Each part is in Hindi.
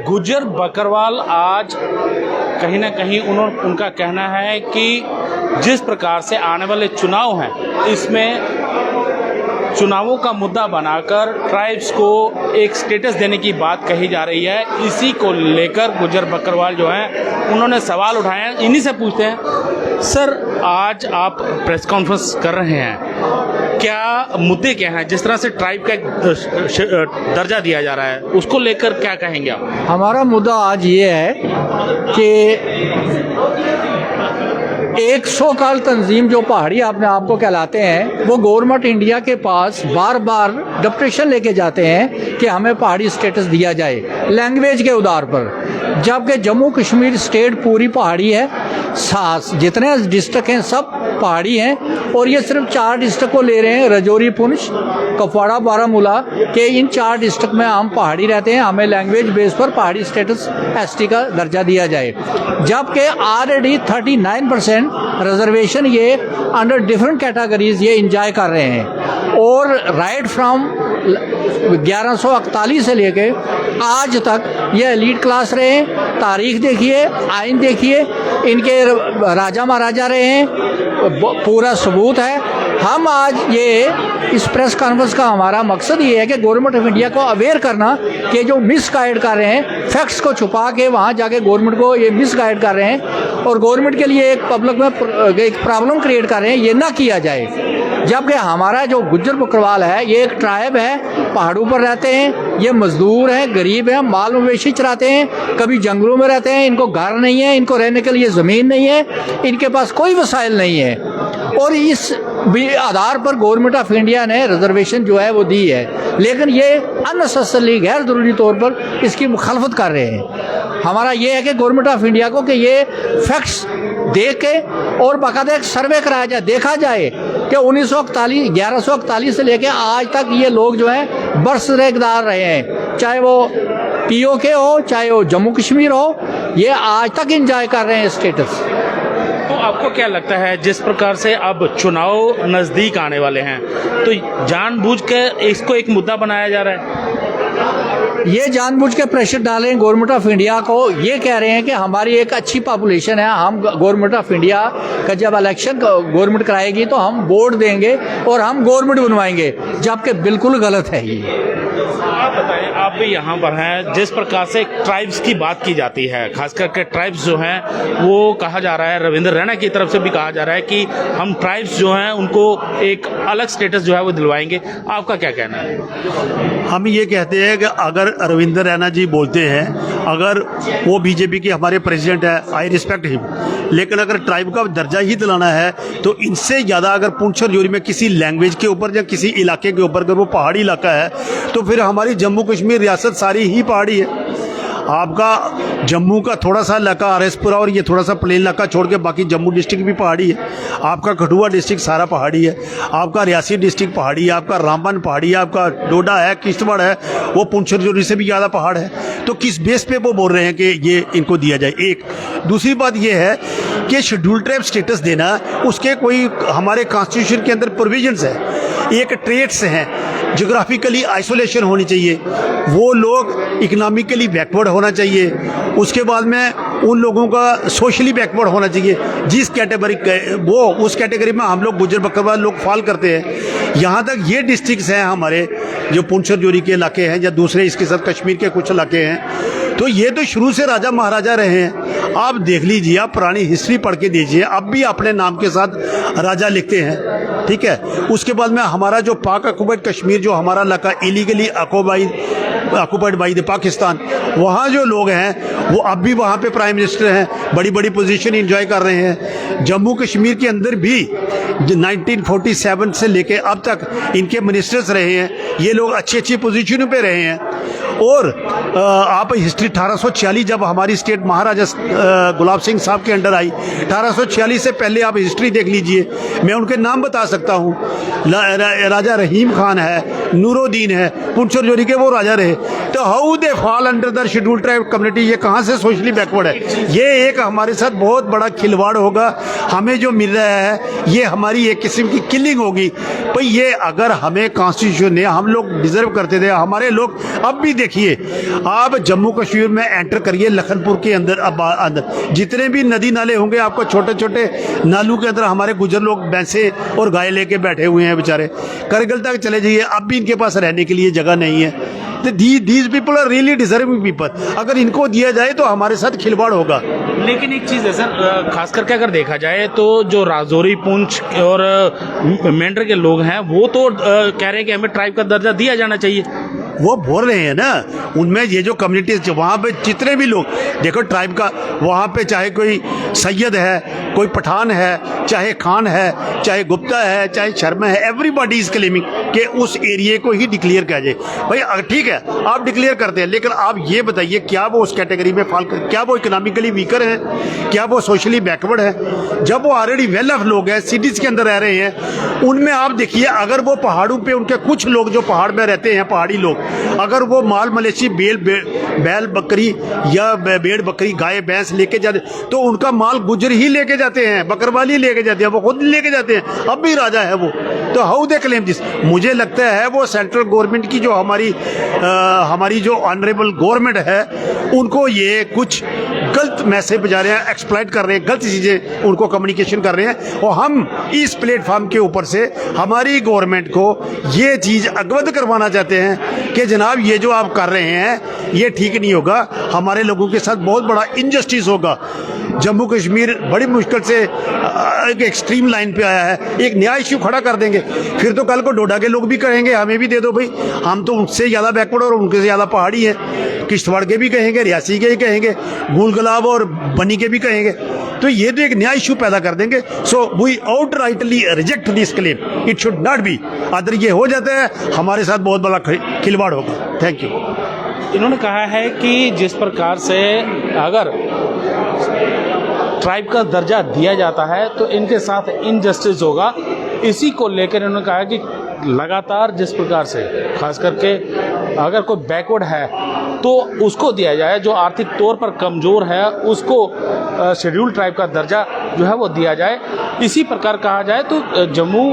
गुज्जर बकरवाल आज कहीं ना कहीं उनका कहना है कि जिस प्रकार से आने वाले चुनाव हैं इसमें चुनावों का मुद्दा बनाकर ट्राइब्स को एक स्टेटस देने की बात कही जा रही है। इसी को लेकर गुज्जर बकरवाल जो हैं उन्होंने सवाल उठाए हैं। इन्हीं से पूछते हैं, सर आज आप प्रेस कॉन्फ्रेंस कर रहे हैं, क्या मुद्दे क्या हैं? जिस तरह से ट्राइब का एक दर्जा दिया जा रहा है उसको लेकर क्या कहेंगे आप? हमारा मुद्दा आज ये है कि एक सौ काल तंजीम जो पहाड़ी अपने आप को कहलाते हैं वो गवर्नमेंट इंडिया के पास बार बार डिप्यूटेशन लेके जाते हैं कि हमें पहाड़ी स्टेटस दिया जाए लैंग्वेज के आधार पर, जबकि जम्मू कश्मीर स्टेट पूरी पहाड़ी है। जितने डिस्ट्रिक्ट हैं सब पहाड़ी हैं और ये सिर्फ 4 डिस्ट्रिक्ट को ले रहे हैं, राजौरी, पुंछ, कुपवाड़ा, बारामूला के इन 4 डिस्ट्रिक्ट में हम पहाड़ी रहते हैं, हमें लैंग्वेज बेस पर पहाड़ी स्टेटस एसटी का दर्जा दिया जाए, जबकि ऑलरेडी 39% रिजर्वेशन ये अंडर डिफरेंट कैटेगरीज ये इंजॉय कर रहे हैं। और राइट फ्रॉम 1141 से लेके आज तक ये एलीट क्लास रहे हैं। तारीख देखिए, आइन देखिए, इनके राजा महाराजा रहे हैं, पूरा सबूत है। हम आज ये इस प्रेस कॉन्फ्रेंस का हमारा मकसद ये है कि गवर्नमेंट ऑफ इंडिया को अवेयर करना कि जो मिस गाइड कर रहे हैं, फैक्ट्स को छुपा के वहाँ जाके गवर्नमेंट को ये मिस गाइड कर रहे हैं और गवर्नमेंट के लिए एक पब्लिक में एक प्रॉब्लम क्रिएट कर रहे हैं, ये ना किया जाए। जबकि हमारा जो गुज्जर बकरवाल है ये एक ट्राइब है, पहाड़ों पर रहते हैं, ये मजदूर हैं, गरीब हैं, माल मवेशी चराते हैं, कभी जंगलों में रहते हैं, इनको घर नहीं है, इनको रहने के लिए ज़मीन नहीं है, इनके पास कोई वसाइल नहीं है। और इस आधार पर गवर्नमेंट ऑफ इंडिया ने रिजर्वेशन जो है वो दी है, लेकिन ये अननेसेसरली गैर ज़रूरी तौर पर इसकी मुखालफत कर रहे हैं। हमारा ये है कि गवर्नमेंट ऑफ इंडिया को कि ये फैक्ट्स देख के और बाकायदा एक सर्वे कराया जाए, देखा जाए कि 1141 से लेके आज तक ये लोग जो हैं बरसरेकदार रहे हैं, चाहे वो POK हो, चाहे वो जम्मू कश्मीर हो, ये आज तक इंजॉय कर रहे हैं स्टेटस। तो आपको क्या लगता है जिस प्रकार से अब चुनाव नज़दीक आने वाले हैं तो जानबूझकर इसको एक मुद्दा बनाया जा रहा है? ये जानबूझ के प्रेशर डालें गवर्नमेंट ऑफ इंडिया को, ये कह रहे हैं कि हमारी एक अच्छी पॉपुलेशन है, हम गवर्नमेंट ऑफ इंडिया का जब इलेक्शन गवर्नमेंट कराएगी तो हम वोट देंगे और हम गवर्नमेंट बनवाएंगे, जबकि बिल्कुल गलत है ये। आप बताएं, आप भी यहाँ पर हैं, जिस प्रकार से ट्राइब्स की बात की जाती है, खास करके ट्राइब्स जो हैं वो कहा जा रहा है, रविंद्र रैना की तरफ से भी कहा जा रहा है कि हम ट्राइब्स जो हैं उनको एक अलग स्टेटस जो है वो दिलवाएंगे। आपका क्या कहना है? हम ये कहते हैं कि अगर रविंद्र रैना जी बोलते हैं, अगर वो बीजेपी के हमारे प्रेसिडेंट है, आई रिस्पेक्ट हिम, लेकिन अगर ट्राइब का दर्जा ही दिलाना है तो इनसे ज़्यादा अगर पुंछ और जोरी में किसी लैंग्वेज के ऊपर या किसी इलाके के ऊपर अगर वो पहाड़ी इलाका है तो फिर हमारी जम्मू कश्मीर रियासत सारी ही पहाड़ी है। आपका जम्मू का थोड़ा सा इलाका आरएसपुरा और ये थोड़ा सा प्लेन इलाका छोड़ के बाकी जम्मू डिस्ट्रिक्ट भी पहाड़ी है, आपका कठुआ डिस्ट्रिक्ट सारा पहाड़ी है, आपका रियासी डिस्ट्रिक्ट पहाड़ी है, आपका रामबन पहाड़ी है, आपका डोडा है, किश्तवाड़ है, वो पुंछ जोरी से भी ज़्यादा पहाड़ है। तो किस बेस पे वो बोल रहे हैं कि ये इनको दिया जाए? एक दूसरी बात ये है कि शेड्यूल ट्राइब स्टेटस देना उसके कोई हमारे कॉन्स्टिट्यूशन के अंदर प्रोविजंस है, एक ट्रेट्स हैं, जोग्राफिकली आइसोलेशन होनी चाहिए, वो लोग इकोनॉमिकली बैकवर्ड होना चाहिए, उसके बाद में उन लोगों का सोशली बैकवर्ड होना चाहिए, जिस कैटेगरी वो उस कैटेगरी में हम लोग गुज्जर बकरवाल लोग फॉल करते हैं। यहाँ तक ये डिस्ट्रिक्ट्स हैं हमारे जो पुंछ और जोरी के इलाके हैं या दूसरे इसके साथ कश्मीर के कुछ इलाके हैं, तो ये तो शुरू से राजा महाराजा रहे हैं। आप देख लीजिए, आप पुरानी हिस्ट्री पढ़ के दीजिए, अब भी अपने नाम के साथ राजा लिखते हैं, ठीक है। उसके बाद में हमारा जो पाक ऑक्युपाइड कश्मीर जो हमारा इलाका illegally occupied by the Pakistan, वहाँ जो लोग हैं वो अब भी वहाँ पे प्राइम मिनिस्टर हैं, बड़ी बड़ी पोजीशन एंजॉय कर रहे हैं। जम्मू कश्मीर के अंदर भी 1947 से लेके अब तक इनके मिनिस्टर्स रहे हैं, ये लोग अच्छी अच्छी पोजीशनों पे रहे हैं। और आप हिस्ट्री 1846 जब हमारी स्टेट महाराजा गुलाब सिंह साहब के अंडर आई, 1846 से पहले आप हिस्ट्री देख लीजिए, मैं उनके नाम बता सकता हूँ। राजा रहीम खान है, नूरुद्दीन है, पुंछ और जोरी के वो राजा रहे। तो how they fall under the schedule tribe community, ये कहाँ से सोशली बैकवर्ड है? ये एक हमारे साथ बहुत बड़ा खिलवाड़ होगा। हमें जो मिल रहा है ये हमारी एक किस्म की किलिंग होगी। भाई ये अगर हमें कॉन्स्टिट्यूशन ने हम लोग डिजर्व करते थे, हमारे लोग अब भी देखिए, आप जम्मू कश्मीर में एंटर करिए लखनपुर के अंदर, अब अंदर जितने भी नदी नाले होंगे आपको छोटे छोटे नालों के अंदर हमारे गुजर लोग भैंसे और गाय लेके बैठे हुए हैं बेचारे। करगिल तक चले जाइए, अब भी इनके पास रहने के लिए जगह नहीं है। तो these people are really deserving people. अगर इनको दिया जाए तो हमारे साथ खिलवाड़ होगा। लेकिन एक चीज़ है सर, खास करके अगर देखा जाए तो जो राजौरी, पुंछ और मेंढर के लोग हैं वो तो कह रहे हैं कि हमें ट्राइब का दर्जा दिया जाना चाहिए। वो बोल रहे हैं ना, उनमें ये जो कम्युनिटीज वहाँ पे जितने भी लोग देखो ट्राइब का, वहाँ पे चाहे कोई सैयद है, कोई पठान है, चाहे खान है, चाहे गुप्ता है, चाहे शर्मा है, एवरीबॉडी इज क्लेमिंग कि उस एरिया को ही डिक्लेयर किया जाए। भाई ठीक है आप डिक्लेयर करते हैं, लेकिन आप ये बताइए क्या वो उस कैटेगरी में फॉल कर, क्या वो इकोनॉमिकली वीकर हैं, क्या वो सोशली बैकवर्ड है? जब वो ऑलरेडी वेल ऑफ लोग हैं, सिटीज़ के अंदर रह रहे हैं, उनमें आप देखिए अगर वो पहाड़ों पे उनके कुछ लोग जो पहाड़ में रहते हैं, पहाड़ी लोग, अगर वो माल मवेशी बैल बकरी या भेड़ बकरी गाय भैंस लेके जाते तो उनका माल गुजर ही लेके जाते हैं, बकरवाली लेके जाते हैं, वो खुद लेके जाते हैं, अब भी राजा है वो। तो हाउ दे क्लेम दिस? मुझे लगता है वो सेंट्रल गवर्नमेंट की जो हमारी जो ऑनरेबल गवर्नमेंट है उनको ये कुछ गलत मैसेज बजा रहे हैं, एक्सप्लॉइट कर रहे हैं, गलत चीज़ें उनको कम्युनिकेशन कर रहे हैं। और हम इस प्लेटफॉर्म के ऊपर से हमारी गवर्नमेंट को ये चीज़ अवगत करवाना चाहते हैं कि जनाब ये जो आप कर रहे हैं ये ठीक नहीं होगा, हमारे लोगों के साथ बहुत बड़ा इनजस्टिस होगा। जम्मू कश्मीर बड़ी मुश्किल से एक एक्सट्रीम लाइन पे आया है, एक नया इश्यू खड़ा कर देंगे, फिर तो कल को डोडा के लोग भी कहेंगे हमें भी दे दो भाई, हम तो उनसे ज़्यादा बैकवर्ड और उनके से ज़्यादा पहाड़ी हैं। किश्तवाड़ के भी कहेंगे, रियासी के ही कहेंगे, गुलगलाब और बनी के भी कहेंगे। तो ये तो एक नया इश्यू पैदा कर देंगे। So we outrightly reject this claim, it should not be. अगर ये हो जाता है हमारे साथ बहुत बड़ा खिलवाड़ होगा। Thank you. इन्होंने कहा है कि जिस प्रकार से अगर ट्राइब का दर्जा दिया जाता है तो इनके साथ इनजस्टिस होगा। इसी को लेकर इन्होंने कहा कि लगातार जिस प्रकार से खास करके अगर कोई बैकवर्ड है तो उसको दिया जाए, जो आर्थिक तौर पर कमज़ोर है उसको शेड्यूल ट्राइब का दर्जा जो है वो दिया जाए। इसी प्रकार कहा जाए तो जम्मू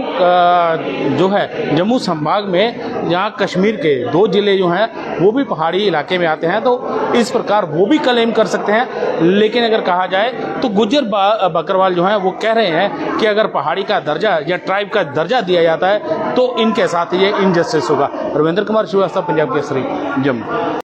जो है जम्मू संभाग में जहाँ कश्मीर के 2 ज़िले जो हैं वो भी पहाड़ी इलाके में आते हैं, तो इस प्रकार वो भी क्लेम कर सकते हैं। लेकिन अगर कहा जाए तो गुज्जर बकरवाल जो हैं वो कह रहे हैं कि अगर पहाड़ी का दर्जा या ट्राइब का दर्जा दिया जाता है तो इनके साथ ये इनजस्टिस होगा। रविंद्र कुमार श्रीवास्तव, पंजाब केसरी, जम्मू।